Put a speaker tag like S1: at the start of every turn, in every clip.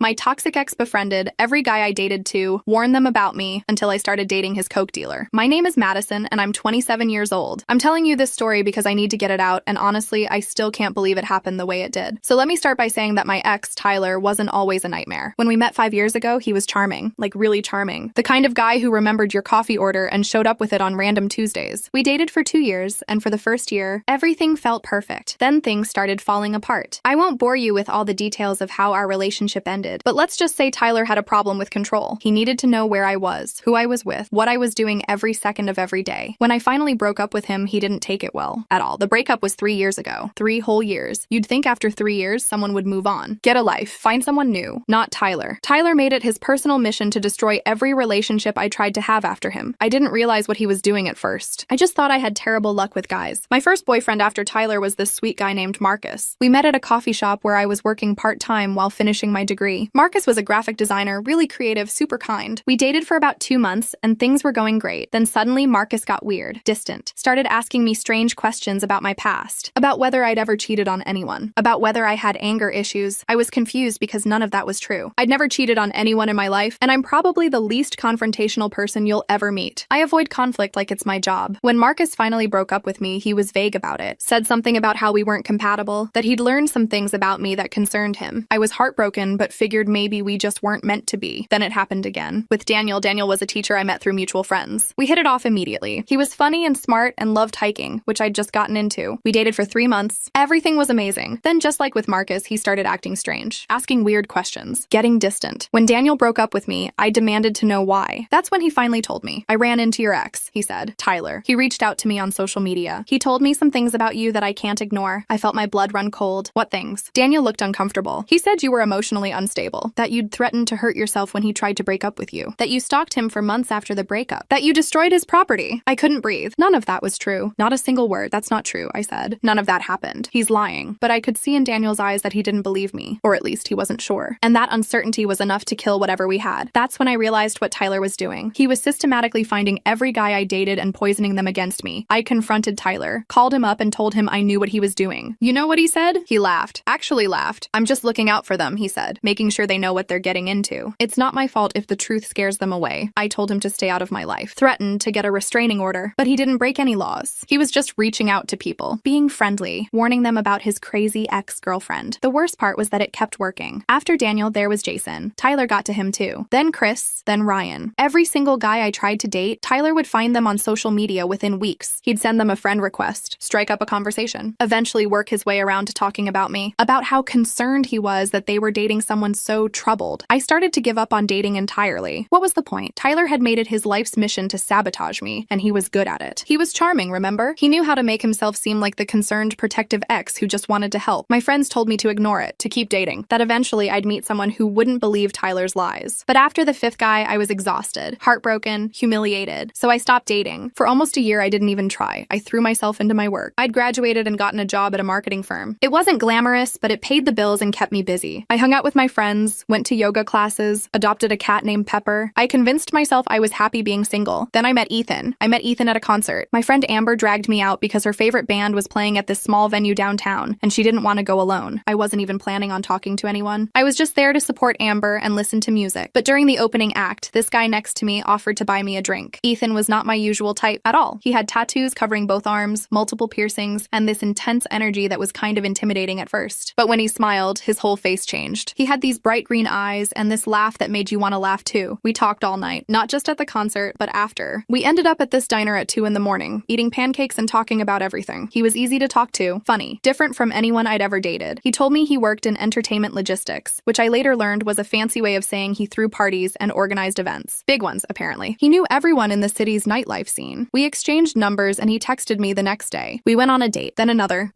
S1: My toxic ex befriended every guy I dated to, warned them about me until I started dating his coke dealer. My name is Madison, and I'm 27 years old. I'm telling you this story because I need to get it out, and honestly, I still can't believe it happened the way it did. So let me start by saying that my ex, Tyler, wasn't always a nightmare. When we met 5 years ago, he was charming, like really charming. The kind of guy who remembered your coffee order and showed up with it on random Tuesdays. We dated for 2 years, and for the first year, everything felt perfect. Then things started falling apart. I won't bore you with all the details of how our relationship ended, but let's just say Tyler had a problem with control. He needed to know where I was, who I was with, what I was doing every second of every day. When I finally broke up with him, he didn't take it well at all. The breakup was 3 years ago. 3 whole years. You'd think after 3 years, someone would move on. Get a life. Find someone new. Not Tyler. Tyler made it his personal mission to destroy every relationship I tried to have after him. I didn't realize what he was doing at first. I just thought I had terrible luck with guys. My first boyfriend after Tyler was this sweet guy named Marcus. We met at a coffee shop where I was working part-time while finishing my degree. Marcus was a graphic designer, really creative, super kind. We dated for about 2 months, and things were going great. Then suddenly, Marcus got weird, distant, started asking me strange questions about my past, about whether I'd ever cheated on anyone, about whether I had anger issues. I was confused because none of that was true. I'd never cheated on anyone in my life, and I'm probably the least confrontational person you'll ever meet. I avoid conflict like it's my job. When Marcus finally broke up with me, he was vague about it, said something about how we weren't compatible, that he'd learned some things about me that concerned him. I was heartbroken, but figured maybe we just weren't meant to be. Then it happened again. With Daniel. Daniel was a teacher I met through mutual friends. We hit it off immediately. He was funny and smart and loved hiking, which I'd just gotten into. We dated for 3 months. Everything was amazing. Then just like with Marcus, he started acting strange, asking weird questions, getting distant. When Daniel broke up with me, I demanded to know why. That's when he finally told me. I ran into your ex, he said. Tyler. He reached out to me on social media. He told me some things about you that I can't ignore. I felt my blood run cold. What things? Daniel looked uncomfortable. He said you were emotionally unstable, that you'd threatened to hurt yourself when he tried to break up with you, that you stalked him for months after the breakup, that you destroyed his property. I couldn't breathe. None of that was true. Not a single word. That's not true, I said. None of that happened. He's lying. But I could see in Daniel's eyes that he didn't believe me, or at least he wasn't sure. And that uncertainty was enough to kill whatever we had. That's when I realized what Tyler was doing. He was systematically finding every guy I dated and poisoning them against me. I confronted Tyler, called him up and told him I knew what he was doing. You know what he said? He laughed. Actually laughed. I'm just looking out for them, he said, making sure they know what they're getting into. It's not my fault if the truth scares them away. I told him to stay out of my life. Threatened to get a restraining order, but he didn't break any laws. He was just reaching out to people, being friendly, warning them about his crazy ex-girlfriend. The worst part was that it kept working. After Daniel, there was Jason. Tyler got to him too. Then Chris, then Ryan. Every single guy I tried to date, Tyler would find them on social media within weeks. He'd send them a friend request, strike up a conversation, eventually work his way around to talking about me, about how concerned he was that they were dating someone so troubled. I started to give up on dating entirely. What was the point? Tyler had made it his life's mission to sabotage me, and he was good at it. He was charming, remember? He knew how to make himself seem like the concerned, protective ex who just wanted to help. My friends told me to ignore it, to keep dating, that eventually I'd meet someone who wouldn't believe Tyler's lies. But after the 5th guy, I was exhausted, heartbroken, humiliated, so I stopped dating. For almost a year, I didn't even try. I threw myself into my work. I'd graduated and gotten a job at a marketing firm. It wasn't glamorous, but it paid the bills and kept me busy. I hung out with my friends, went to yoga classes, adopted a cat named Pepper. I convinced myself I was happy being single. Then I met Ethan. I met Ethan at a concert. My friend Amber dragged me out because her favorite band was playing at this small venue downtown, and she didn't want to go alone. I wasn't even planning on talking to anyone. I was just there to support Amber and listen to music. But during the opening act, this guy next to me offered to buy me a drink. Ethan was not my usual type at all. He had tattoos covering both arms, multiple piercings, and this intense energy that was kind of intimidating at first. But when he smiled, his whole face changed. He had these bright green eyes and this laugh that made you want to laugh too. We talked all night, not just at the concert, but after. We ended up at this diner at 2 in the morning, eating pancakes and talking about everything. He was easy to talk to, funny, different from anyone I'd ever dated. He told me he worked in entertainment logistics, which I later learned was a fancy way of saying he threw parties and organized events. Big ones, apparently. He knew everyone in the city's nightlife scene. We exchanged numbers and he texted me the next day. We went on a date, then another.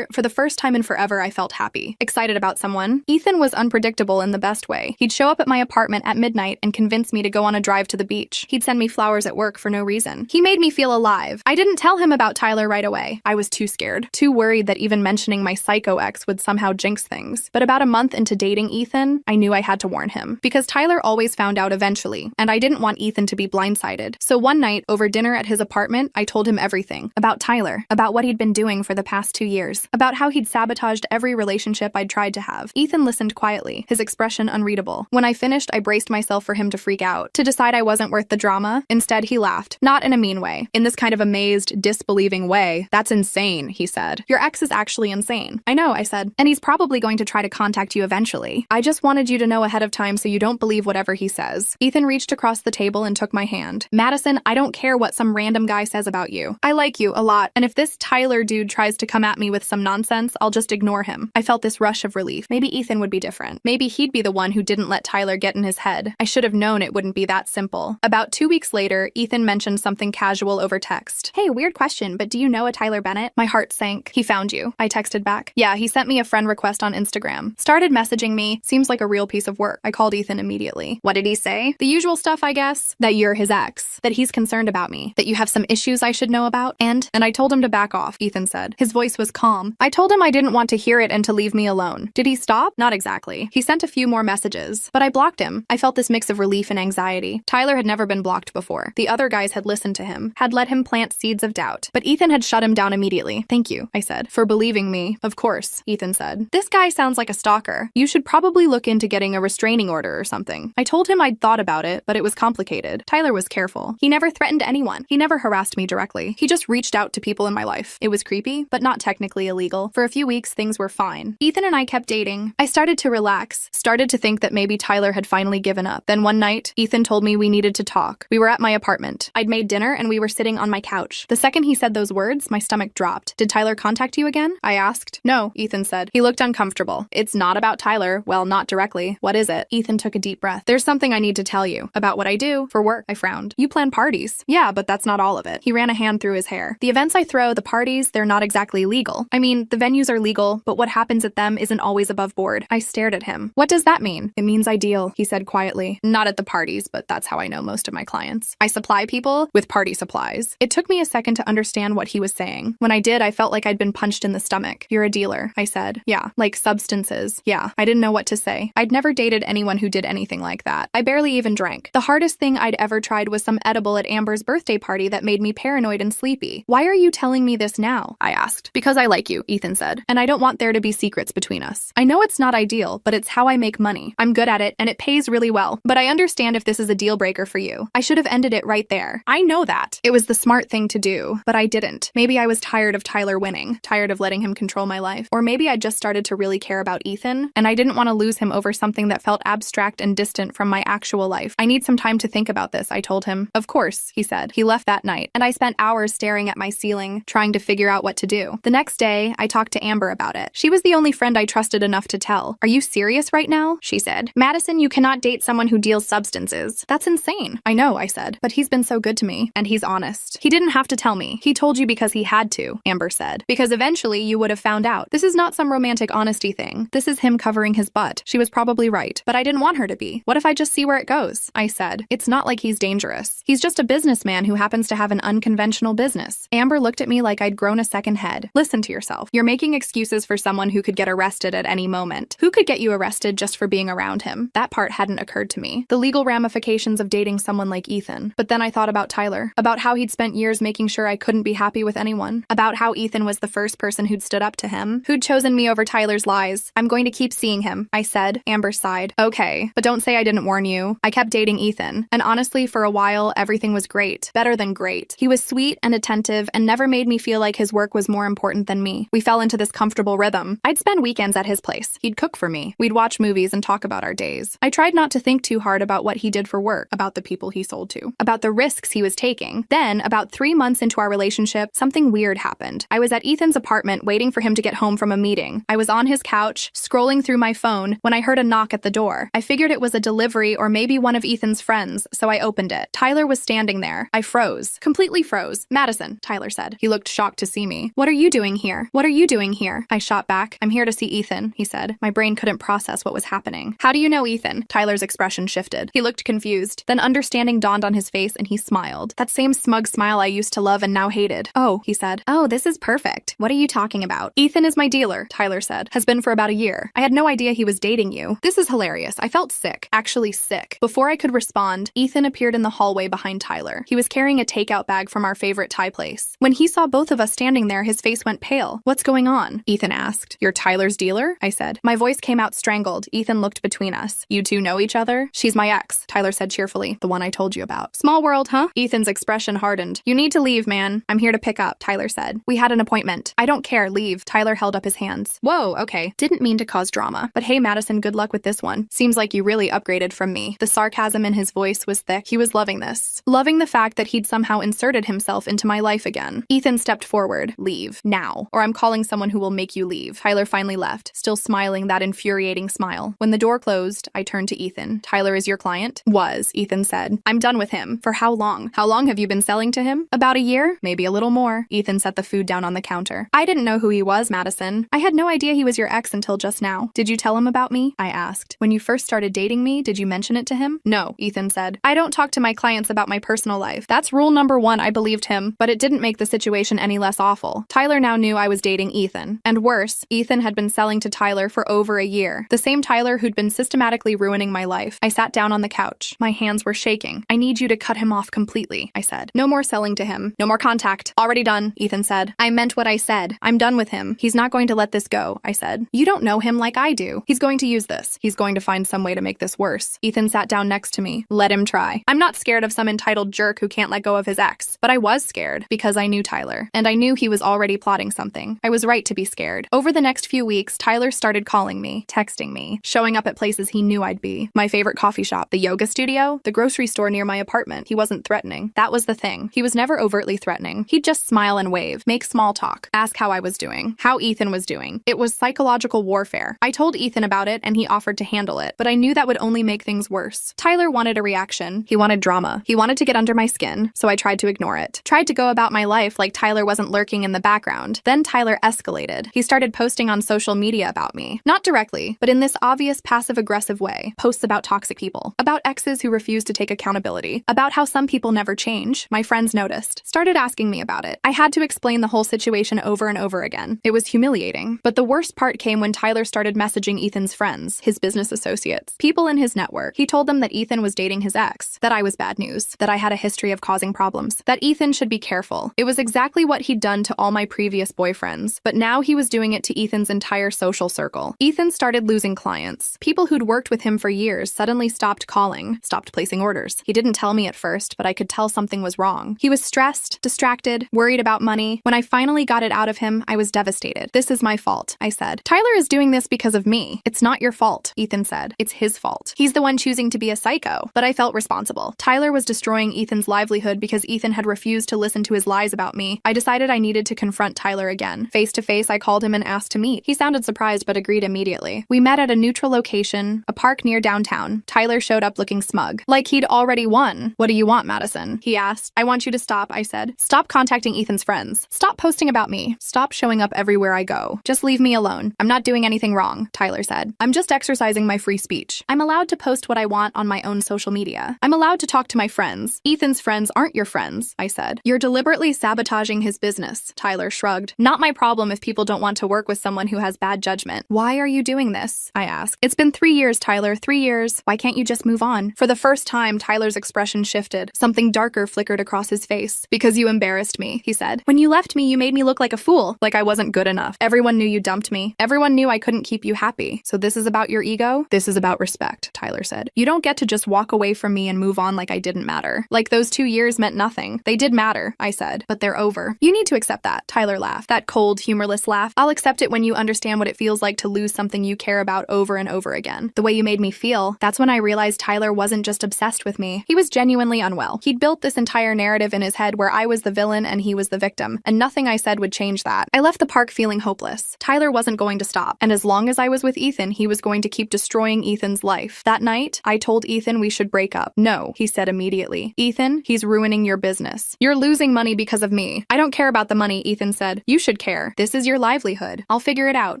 S1: For the first time in forever, I felt happy, excited about someone. Ethan was unpredictable in the best way. He'd show up at my apartment at midnight and convince me to go on a drive to the beach. He'd send me flowers at work for no reason. He made me feel alive. I didn't tell him about Tyler right away. I was too scared, too worried that even mentioning my psycho ex would somehow jinx things. But about a month into dating Ethan, I knew I had to warn him. Because Tyler always found out eventually, and I didn't want Ethan to be blindsided. So one night, over dinner at his apartment, I told him everything. About Tyler, about what he'd been doing for the past 2 years, about how he'd sabotaged every relationship I'd tried to have. Ethan listened quietly, quickly, his expression unreadable. When I finished, I braced myself for him to freak out, to decide I wasn't worth the drama. Instead, he laughed, not in a mean way, in this kind of amazed, disbelieving way. "That's insane," he said. "Your ex is actually insane." "I know," I said, "and he's probably going to try to contact you eventually. I just wanted you to know ahead of time so you don't believe whatever he says." Ethan reached across the table and took my hand. "Madison, I don't care what some random guy says about you. I like you a lot, and if this Tyler dude tries to come at me with some nonsense, I'll just ignore him." I felt this rush of relief. Maybe Ethan would be different. Maybe he'd be the one who didn't let Tyler get in his head. I should have known it wouldn't be that simple. About 2 weeks later, Ethan mentioned something casual over text. "Hey, weird question, but do you know a Tyler Bennett?" My heart sank. "He found you," I texted back. "Yeah, he sent me a friend request on Instagram. Started messaging me. Seems like a real piece of work." I called Ethan immediately. "What did he say?" "The usual stuff, I guess. That you're his ex. That he's concerned about me. That you have some issues I should know about. And I told him to back off," Ethan said. His voice was calm. "I told him I didn't want to hear it and to leave me alone." "Did he stop?" "Not exactly. He sent a few more messages. But I blocked him." I felt this mix of relief and anxiety. Tyler had never been blocked before. The other guys had listened to him, had let him plant seeds of doubt. But Ethan had shut him down immediately. "Thank you," I said, "for believing me." "Of course," Ethan said. "This guy sounds like a stalker. You should probably look into getting a restraining order or something." I told him I'd thought about it, but it was complicated. Tyler was careful. He never threatened anyone. He never harassed me directly. He just reached out to people in my life. It was creepy, but not technically illegal. For a few weeks, things were fine. Ethan and I kept dating. I started to relax, started to think that maybe Tyler had finally given up. Then one night, Ethan told me we needed to talk. We were at my apartment. I'd made dinner and we were sitting on my couch. The second he said those words, my stomach dropped. "Did Tyler contact you again?" I asked. "No," Ethan said. He looked uncomfortable. "It's not about Tyler. Well, not directly. What is it?" Ethan took a deep breath. "There's something I need to tell you. About what I do for work." I frowned. "You plan parties." "Yeah, but that's not all of it." He ran a hand through his hair. "The events I throw, the parties, they're not exactly legal. I mean, the venues are legal, but what happens at them isn't always above board." I stared at him. "What does that mean?" "It means I deal," he said quietly. "Not at the parties, but that's how I know most of my clients. I supply people with party supplies." It took me a second to understand what he was saying. When I did, I felt like I'd been punched in the stomach. "You're a dealer," I said. "Yeah, like substances." "Yeah." I didn't know what to say. I'd never dated anyone who did anything like that. I barely even drank. The hardest thing I'd ever tried was some edible at Amber's birthday party that made me paranoid and sleepy. "Why are you telling me this now?" I asked. "Because I like you," Ethan said, "and I don't want there to be secrets between us. I know it's not ideal, but it's how I make money. I'm good at it, and it pays really well. But I understand if this is a deal breaker for you. I should have ended it right there. I know that. It was the smart thing to do, but I didn't. Maybe I was tired of Tyler winning, tired of letting him control my life. Or maybe I just started to really care about Ethan, and I didn't want to lose him over something that felt abstract and distant from my actual life. I need some time to think about this," I told him. "Of course," he said. He left that night, and I spent hours staring at my ceiling, trying to figure out what to do. The next day, I talked to Amber about it. She was the only friend I trusted enough to tell. "Are you serious right now?" she said. "Madison, you cannot date someone who deals substances. That's insane." "I know," I said, "but he's been so good to me, and he's honest. He didn't have to tell me. He told you because he had to," Amber said. "Because eventually you would have found out. This is not some romantic honesty thing. This is him covering his butt." She was probably right, but I didn't want her to be. "What if I just see where it goes?" I said. "It's not like he's dangerous. He's just a businessman who happens to have an unconventional business." Amber looked at me like I'd grown a second head. "Listen to yourself. You're making excuses for someone who could get arrested at any moment. Who could get you arrested just for being around him?" That part hadn't occurred to me. The legal ramifications of dating someone like Ethan. But then I thought about Tyler, about how he'd spent years making sure I couldn't be happy with anyone, about how Ethan was the first person who'd stood up to him, who'd chosen me over Tyler's lies. "I'm going to keep seeing him," I said. Amber sighed. "Okay, but don't say I didn't warn you. I kept dating Ethan, and honestly, for a while, everything was great. Better than great. He was sweet and attentive and never made me feel like his work was more important than me. We fell into this comfortable rhythm. I'd spend weekends at his place. He'd cook for me. We'd watch movies and talk about our days. I tried not to think too hard about what he did for work, about the people he sold to, about the risks he was taking. Then, about 3 months into our relationship, something weird happened. I was at Ethan's apartment waiting for him to get home from a meeting. I was on his couch, scrolling through my phone, when I heard a knock at the door. I figured it was a delivery or maybe one of Ethan's friends, so I opened it. Tyler was standing there. I froze. Completely froze. "Madison," Tyler said. He looked shocked to see me. "What are you doing here? What are you doing here?" I shot back. "I'm here to see Ethan," he said. My brain couldn't process what was happening. "How do you know Ethan?" Tyler's expression shifted. He looked confused. Then understanding dawned on his face and he smiled. That same smug smile I used to love and now hated. "Oh," he said. "Oh, this is perfect. What are you talking about?" "Ethan is my dealer," Tyler said. "Has been for about a year. I had no idea he was dating you." This is hilarious. I felt sick. Actually sick. Before I could respond, Ethan appeared in the hallway behind Tyler. He was carrying a takeout bag from our favorite Thai place. When he saw both of us standing there, his face went pale. "What's going on?" Ethan asked. "You're Tyler's dealer?" I said. My voice came out strangled. strangled. Ethan looked between us. You two know each other? She's my ex, Tyler said cheerfully. The one I told you about. Small world, huh? Ethan's expression hardened. You need to leave, man. I'm here to pick up, Tyler said. We had an appointment. I don't care. Leave. Tyler held up his hands. Whoa, okay. Didn't mean to cause drama. But hey, Madison, good luck with this one. Seems like you really upgraded from me. The sarcasm in his voice was thick. He was loving this. Loving the fact that he'd somehow inserted himself into my life again. Ethan stepped forward. Leave. Now. Or I'm calling someone who will make you leave. Tyler finally left, still smiling that infuriating smile. When the door closed, I turned to Ethan. Tyler is your client? Was, Ethan said. I'm done with him. For how long? How long have you been selling to him? About a year? Maybe a little more. Ethan set the food down on the counter. I didn't know who he was, Madison. I had no idea he was your ex until just now. Did you tell him about me? I asked. When you first started dating me, did you mention it to him? No, Ethan said. I don't talk to my clients about my personal life. That's rule number one. I believed him, but it didn't make the situation any less awful. Tyler now knew I was dating Ethan. And worse, Ethan had been selling to Tyler for over a year. The same Tyler who'd been systematically ruining my life. I sat down on the couch. My hands were shaking. I need you to cut him off completely, I said. No more selling to him. No more contact. Already done, Ethan said. I meant what I said. I'm done with him. He's not going to let this go, I said. You don't know him like I do. He's going to use this. He's going to find some way to make this worse. Ethan sat down next to me. Let him try. I'm not scared of some entitled jerk who can't let go of his ex, but I was scared because I knew Tyler, and I knew he was already plotting something. I was right to be scared. Over the next few weeks, Tyler started calling me, texting me, showing up at places he knew I'd be. My favorite coffee shop, the yoga studio, the grocery store near my apartment. He wasn't threatening. That was the thing. He was never overtly threatening. He'd just smile and wave, make small talk, ask how I was doing, how Ethan was doing. It was psychological warfare. I told Ethan about it and he offered to handle it, but I knew that would only make things worse. Tyler wanted a reaction. He wanted drama. He wanted to get under my skin, so I tried to ignore it. Tried to go about my life like Tyler wasn't lurking in the background. Then Tyler escalated. He started posting on social media about me. Not directly, but in this obvious passive-aggressive way. Posts about toxic people, about exes who refuse to take accountability, about how some people never change. My friends noticed, started asking me about it. I had to explain the whole situation over and over again. It was humiliating. But the worst part came when Tyler started messaging Ethan's friends, his business associates, people in his network. He told them that Ethan was dating his ex, that I was bad news, that I had a history of causing problems, that Ethan should be careful. It was exactly what he'd done to all my previous boyfriends, but now he was doing it to Ethan's entire social circle. Ethan started losing clients. People who'd worked with him for years suddenly stopped calling, stopped placing orders. He didn't tell me at first, but I could tell something was wrong. He was stressed, distracted, worried about money. When I finally got it out of him, I was devastated. This is my fault, I said. Tyler is doing this because of me. It's not your fault, Ethan said. It's his fault. He's the one choosing to be a psycho, but I felt responsible. Tyler was destroying Ethan's livelihood because Ethan had refused to listen to his lies about me. I decided I needed to confront Tyler again. Face to face, I called him and asked to meet. He sounded surprised but agreed immediately. We met at a neutral location, a park near downtown. Tyler showed up looking smug, like he'd already won. What do you want, Madison? He asked. I want you to stop, I said. Stop contacting Ethan's friends. Stop posting about me. Stop showing up everywhere I go. Just leave me alone. I'm not doing anything wrong, Tyler said. I'm just exercising my free speech. I'm allowed to post what I want on my own social media. I'm allowed to talk to my friends. Ethan's friends aren't your friends, I said. You're deliberately sabotaging his business, Tyler shrugged. Not my problem if people don't want to work with someone who has bad judgment. Why are you doing this? I asked. It's been 3 years, Tyler, 3 years. Why can't you just move on? For the first time, Tyler's expression shifted. Something darker flickered across his face. Because you embarrassed me, he said. When you left me, you made me look like a fool, like I wasn't good enough. Everyone knew you dumped me. Everyone knew I couldn't keep you happy. So this is about your ego? This is about respect, Tyler said. You don't get to just walk away from me and move on like I didn't matter. Like those 2 years meant nothing. They did matter, I said, but they're over. You need to accept that, Tyler laughed. That cold, humorless laugh. I'll accept it when you understand what it feels like to lose something you care about over and over again. The way you made me feel. That's when I realized Tyler wasn't just obsessed with me. He was genuinely unwell. He'd built this entire narrative in his head where I was the villain and he was the victim, and nothing I said would change that. I left the park feeling hopeless. Tyler wasn't going to stop, and as long as I was with Ethan, he was going to keep destroying Ethan's life. That night, I told Ethan we should break up. No, he said immediately. Ethan, he's ruining your business. You're losing money because of me. I don't care about the money, Ethan said. You should care. This is your livelihood. I'll figure it out,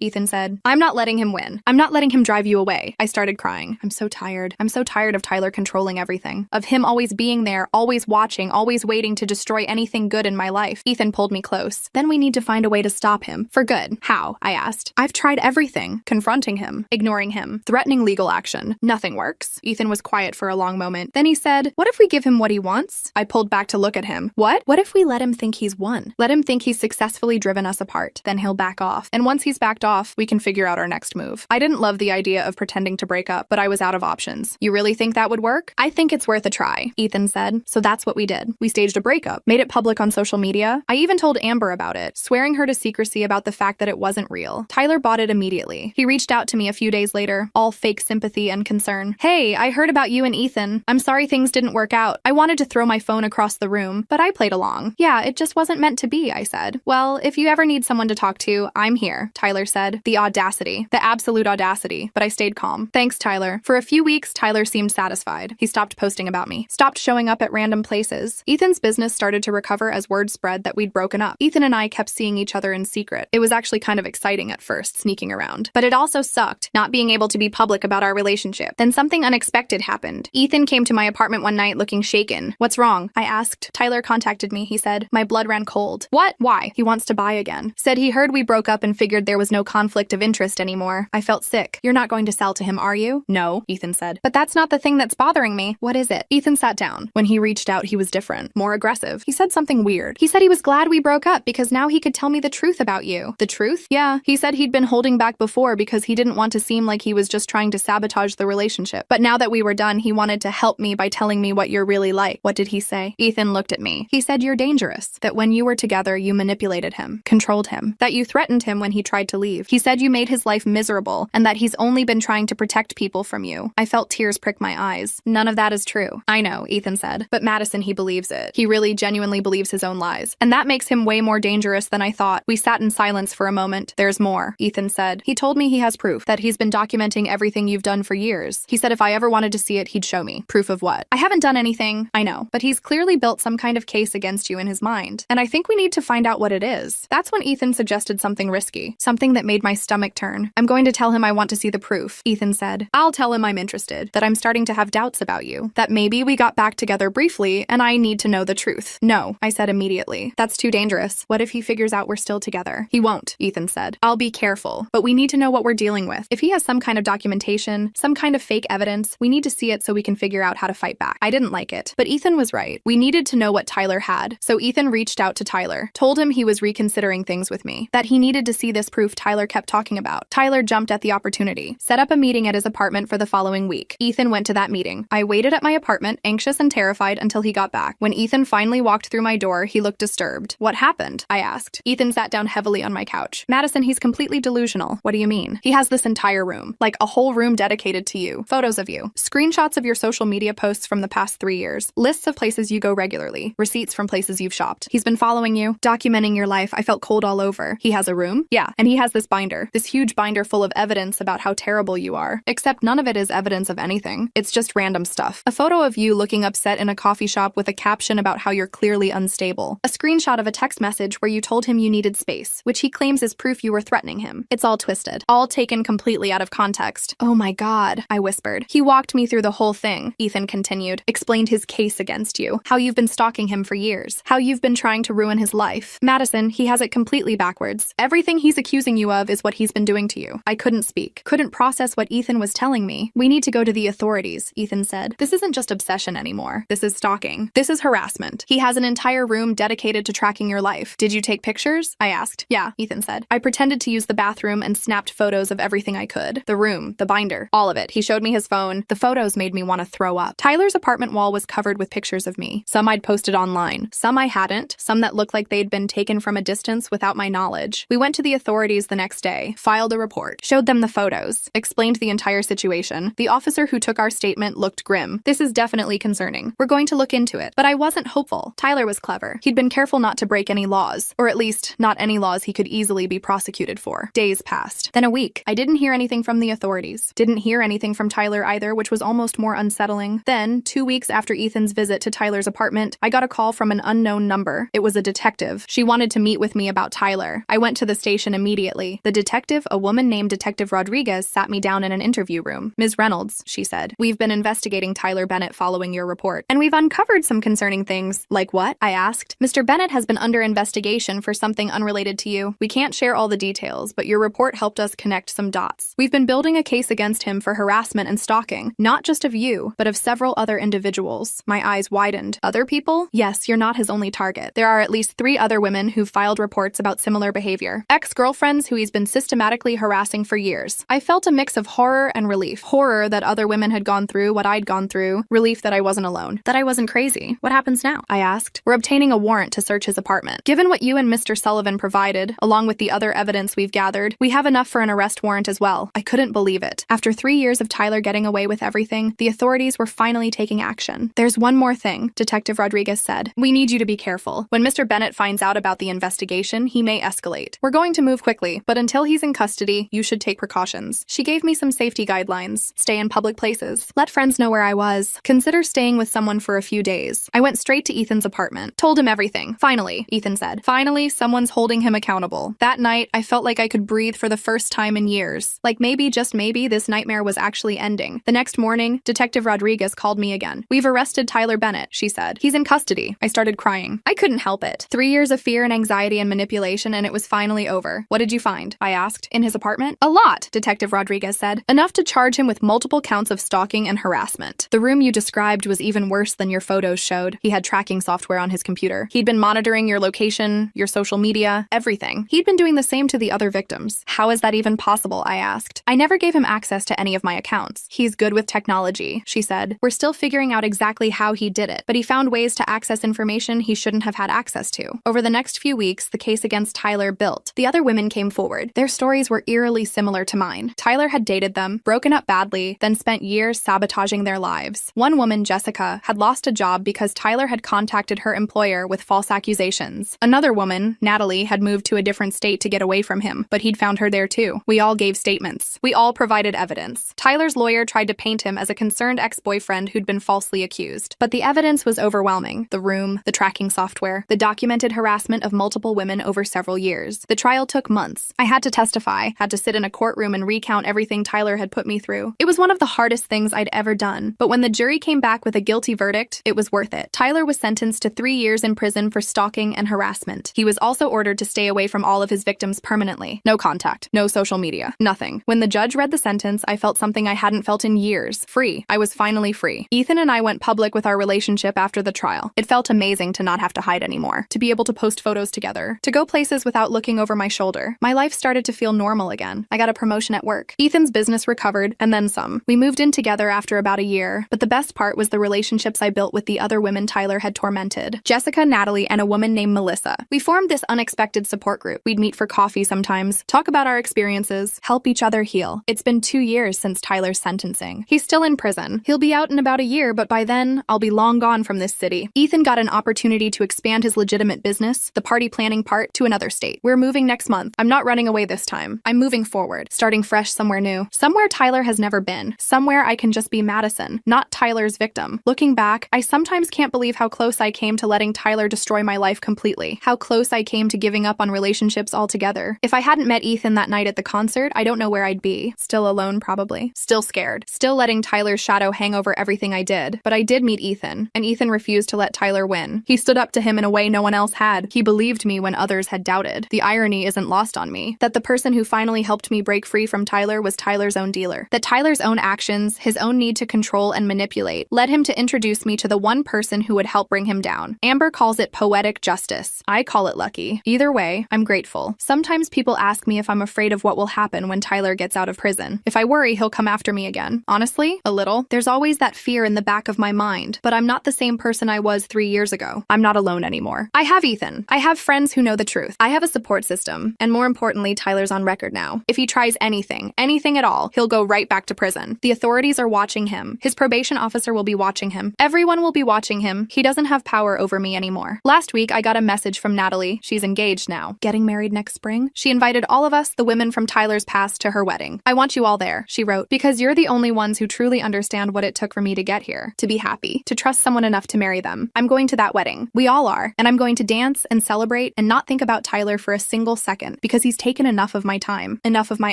S1: Ethan said. I'm not letting him win. I'm not letting him drive you away. I started crying. I'm so tired. I'm so tired of Tyler controlling everything. Of him always being there, always watching, always waiting to destroy anything good in my life. Ethan pulled me close. Then we need to find a way to stop him. For good. How? I asked. I've tried everything. Confronting him, ignoring him, threatening legal action. Nothing works. Ethan was quiet for a long moment. Then he said, what if we give him what he wants? I pulled back to look at him. What? What if we let him think he's won? Let him think he's successfully driven us apart. Then he'll back off. And once he's backed off, we can figure out our next move. I didn't love the idea of pretending to break up, but I was out of options. You really think that would work? I think it's worth a try, Ethan said. So that's what we did. We staged a breakup, made it public on social media. I even told Amber about it, swearing her to secrecy about the fact that it wasn't real. Tyler bought it immediately. He reached out to me a few days later, all fake sympathy and concern. Hey, I heard about you and Ethan. I'm sorry things didn't work out. I wanted to throw my phone across the room, but I played along. Yeah, it just wasn't meant to be, I said. Well, if you ever need someone to talk to, I'm here, Tyler said. The audacity. The absolute audacity. But I stayed calm. Thanks, Tyler. For a few weeks, Tyler seemed satisfied. He stopped posting about me, stopped showing up at random places. Ethan's business started to recover as word spread that we'd broken up. Ethan and I kept seeing each other in secret. It was actually kind of exciting at first, sneaking around. But it also sucked, not being able to be public about our relationship. Then something unexpected happened. Ethan came to my apartment one night looking shaken. What's wrong? I asked. Tyler contacted me, he said. My blood ran cold. What? Why? He wants to buy again. Said he heard we broke up and figured there was no conflict of interest anymore. I felt sick. You're not going to sell to him, are you? No, Ethan said. But that's not the thing that's bothering me. What is it? Ethan sat down. When he reached out, he was different, more aggressive. He said something weird. He said he was glad we broke up because now he could tell me the truth about you. The truth? Yeah. He said he'd been holding back before because he didn't want to seem like he was just trying to sabotage the relationship. But now that we were done, he wanted to help me by telling me what you're really like. What did he say? Ethan looked at me. He said you're dangerous. That when you were together, you manipulated him, controlled him, that you threatened him when he tried to leave. He said you made his life miserable and that he's only been trying to protect people from you. I felt tears prick my eyes. None of that is true. I know, Ethan said. But Madison, he believes it. He really genuinely believes his own lies. And that makes him way more dangerous than I thought. We sat in silence for a moment. There's more, Ethan said. He told me he has proof, that he's been documenting everything you've done for years. He said if I ever wanted to see it, he'd show me. Proof of what? I haven't done anything. I know. But he's clearly built some kind of case against you in his mind. And I think we need to find out what it is. That's when Ethan suggested something risky. Something that made my stomach turn. I'm going to tell him I want to see the proof, Ethan said. I'll tell him I'm interested, that I'm starting to have doubts about you, that maybe we got back together briefly and I need to know the truth. No, I said immediately. That's too dangerous. What if he figures out we're still together? He won't, Ethan said. I'll be careful, but we need to know what we're dealing with. If he has some kind of documentation, some kind of fake evidence, we need to see it so we can figure out how to fight back. I didn't like it, but Ethan was right. We needed to know what Tyler had. So Ethan reached out to Tyler, told him he was reconsidering things with me, that he needed to see this proof Tyler kept talking about. Tyler jumped at the opportunity, set up a meeting at his apartment for the following week. Ethan went to that meeting. I waited at my apartment, anxious and terrified, until he got back. When Ethan finally walked through my door, he looked disturbed. What happened? I asked. Ethan sat down heavily on my couch. Madison, he's completely delusional. What do you mean? He has this entire room, like a whole room dedicated to you. Photos of you. Screenshots of your social media posts from the past 3 years. Lists of places you go regularly. Receipts from places you've shopped. He's been following you, documenting your life. I felt cold all over. He has a room? Yeah, and he has this binder. This huge binder full of evidence about how terrible you are. Except none of it is evidence of anything. It's just random stuff. A photo of you looking upset in a coffee shop with a caption about how you're clearly unstable. A screenshot of a text message where you told him you needed space, which he claims is proof you were threatening him. It's all twisted. All taken completely out of context. Oh my God, I whispered. He walked me through the whole thing, Ethan continued. Explained his case against you. How you've been stalking him for years. How you've been trying to ruin his life. Madison, he has it completely backwards. Everything he's accusing you of is what he's been doing to you. I couldn't speak. Couldn't process what Ethan was telling me. We need to go to the authorities, Ethan said. This isn't just obsession anymore. This is stalking. This is harassment. He has an entire room dedicated to tracking your life. Did you take pictures? I asked. Yeah, Ethan said. I pretended to use the bathroom and snapped photos of everything I could. The room, the binder, all of it. He showed me his phone. The photos made me want to throw up. Tyler's apartment wall was covered with pictures of me. Some I'd posted online. Some I hadn't. Some that looked like they'd been taken from a distance without my knowledge. We went to the authorities the next day, filed a report, showed them the photos, explained the entire situation. The officer who took our statement looked grim. This is definitely concerning. We're going to look into it. But I wasn't hopeful. Tyler was clever. He'd been careful not to break any laws, or at least not any laws he could easily be prosecuted for. Days passed. Then a week. I didn't hear anything from the authorities. Didn't hear anything from Tyler either, which was almost more unsettling. Then, 2 weeks after Ethan's visit to Tyler's apartment, I got a call from an unknown number. It was a detective. She wanted to meet with me about Tyler. I went to the station immediately. The detective, a woman named Detective Rodriguez, sat me down in an interview room. Ms. Reynolds, she said, we've been investigating Tyler Bennett following your report, and we've uncovered some concerning things. Like what? I asked. Mr. Bennett has been under investigation for something unrelated to you. We can't share all the details, but your report helped us connect some dots. We've been building a case against him for harassment and stalking, not just of you, but of several other individuals. My eyes widened. Other people? Yes, you're not his only target. There are at least 3 other women who've filed reports about similar behavior. Ex-girlfriends who he's been systematically harassing for years. I felt a mix of horror and relief. Horror that other women had gone through what I'd gone through. Relief that I wasn't alone. That I wasn't crazy. What happens now? I asked. We're obtaining a warrant to search his apartment. Given what you and Mr. Sullivan provided, along with the other evidence we've gathered, we have enough for an arrest warrant as well. I couldn't believe it. After 3 years of Tyler getting away with everything, the authorities were finally taking action. There's one more thing, Detective Rodriguez said. We need you to be careful. When Mr. Bennett finds out about the investigation, he may escalate. We're going to move quickly, but until he's in custody, you should take precautions. She gave me some safety guidelines. Stay in public places. Let friends know where I was. Consider staying with someone for a few days. I went straight to Ethan's apartment. Told him everything. Finally, Ethan said. Finally, someone's holding him accountable. That night, I felt like I could breathe for the first time in years. Like maybe, just maybe, this nightmare was actually ending. The next morning, Detective Rodriguez called me again. We've arrested Tyler Bennett, she said. He's in custody. I started crying. I couldn't help it. 3 years of fear and anxiety and manipulation, and it was finally over. What did you find? I asked. In his apartment? A lot, Detective Rodriguez said. Enough to charge him with multiple counts of stalking and harassment. The room you described was even worse than your photos showed. He had tracking software on his computer. He'd been monitoring your location, your social media, everything. He'd been doing the same to the other victims. How is that even possible? I asked. I never gave him access to any of my accounts. He's good with technology, she said. We're still figuring out exactly how he did it, but he found ways to access information he shouldn't have had access to. Over the next few weeks, the case against Tyler built. The other women came forward. Their stories were eerily similar to mine. Tyler had dated them, broken up badly, then spent years sabotaging their lives. One woman, Jessica, had lost a job because Tyler had contacted her employer with false accusations. Another woman, Natalie, had moved to a different state to get away from him, but he'd found her there too. We all gave statements. We all provided evidence. Tyler's lawyer tried to paint him as a concerned ex-boyfriend who'd been falsely accused. But the evidence was overwhelming. The room, the tracking software, the documented harassment of multiple women over several years. The trial took months. I had to testify, had to sit in a courtroom and recount everything Tyler had put me through. It was one of the hardest things I'd ever done, but when the jury came back with a guilty verdict, it was worth it. Tyler was sentenced to 3 years in prison for stalking and harassment. He was also ordered to stay away from all of his victims permanently. No contact, no social media, nothing. When the judge read the sentence, I felt something I hadn't felt in years. Free. I was finally free. Ethan and I went public with our relationship after the trial. It felt amazing to not have to hide anymore, to be able to post photos together, to go places without looking over my shoulder. My life started to feel normal again. I got a promotion at work. Ethan's business recovered, and then some. We moved in together after about a year, but the best part was the relationships I built with the other women Tyler had tormented. Jessica, Natalie, and a woman named Melissa. We formed this unexpected support group. We'd meet for coffee sometimes, talk about our experiences, help each other heal. It's been 2 years since Tyler's sentencing. He's still in prison. He'll be out in about a year, but by then, I'll be long gone from this city. Ethan got an opportunity to expand his legitimate business, the party planning part, to another state. We're moving next month. I'm not running away this time. I'm moving forward, starting fresh somewhere new. Somewhere Tyler has never been. Somewhere I can just be Madison, not Tyler's victim. Looking back, I sometimes can't believe how close I came to letting Tyler destroy my life completely. How close I came to giving up on relationships altogether. If I hadn't met Ethan that night at the concert, I don't know where I'd be. Still alone, probably. Still scared. Still letting Tyler's shadow hang over everything I did. But I did meet Ethan, and Ethan refused to let Tyler win. He stood up to him in a way no one else had. He believed me when others had doubted. The irony isn't lost on me, that the person who finally helped me break free from Tyler was Tyler's own dealer. That Tyler's own actions, his own need to control and manipulate, led him to introduce me to the one person who would help bring him down. Amber calls it poetic justice. I call it lucky. Either way, I'm grateful. Sometimes people ask me if I'm afraid of what will happen when Tyler gets out of prison. If I worry he'll come after me again. Honestly, a little. There's always that fear in the back of my mind, but I'm not the same person I was 3 years ago. I'm not alone anymore. I have Ethan. I have friends who know the truth. I have a support system. And more importantly, Tyler's on record now. If he tries anything at all, he'll go right back to prison. The authorities are watching him. His probation officer will be watching him. Everyone will be watching him. He doesn't have power over me anymore. Last week, I got a message from Natalie. She's engaged now. Getting married next spring? She invited all of us, the women from Tyler's past, to her wedding. I want you all there, she wrote, because you're the only ones who truly understand what it took for me to get here, to be happy, to trust someone enough to marry them. I'm going to that wedding. We all are. And I'm going to dance and celebrate and not think about Tyler for a single second because he's taken enough of my time, enough of my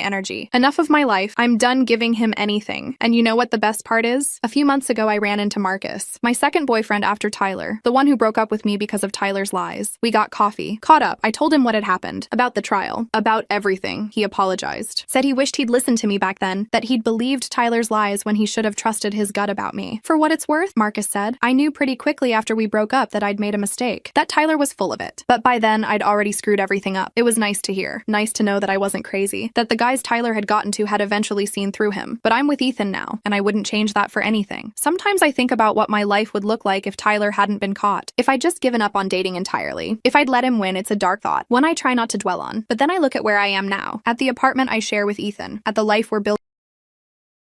S1: energy, enough of my life. I'm done giving him anything. And you know what the best part is? A few months ago, I ran into Marcus, my second boyfriend after Tyler, the one who broke up with me because of Tyler's lies. We got coffee, caught up. I told him what had happened, about the trial, about everything. He apologized. Said he wished he'd listened to me back then, that he'd believed Tyler's lies when he should have trusted his gut about me. For what it's worth, Marcus said, I knew pretty quickly after we broke up that I'd made a mistake, that Tyler was full of it. But by then, I'd already screwed everything up. It was nice to hear. Nice to know that I wasn't crazy, that the guys Tyler had gotten to had eventually seen through him. But I'm with Ethan now, and I wouldn't change that for anything. Sometimes I think about what my life would look like if Tyler hadn't been caught. If I'd just given up on dating entirely. If I'd let him win, it's a dark thought, one I try not to dwell on. But then I look at where I am now, at the apartment I share with Ethan, at the life we're building.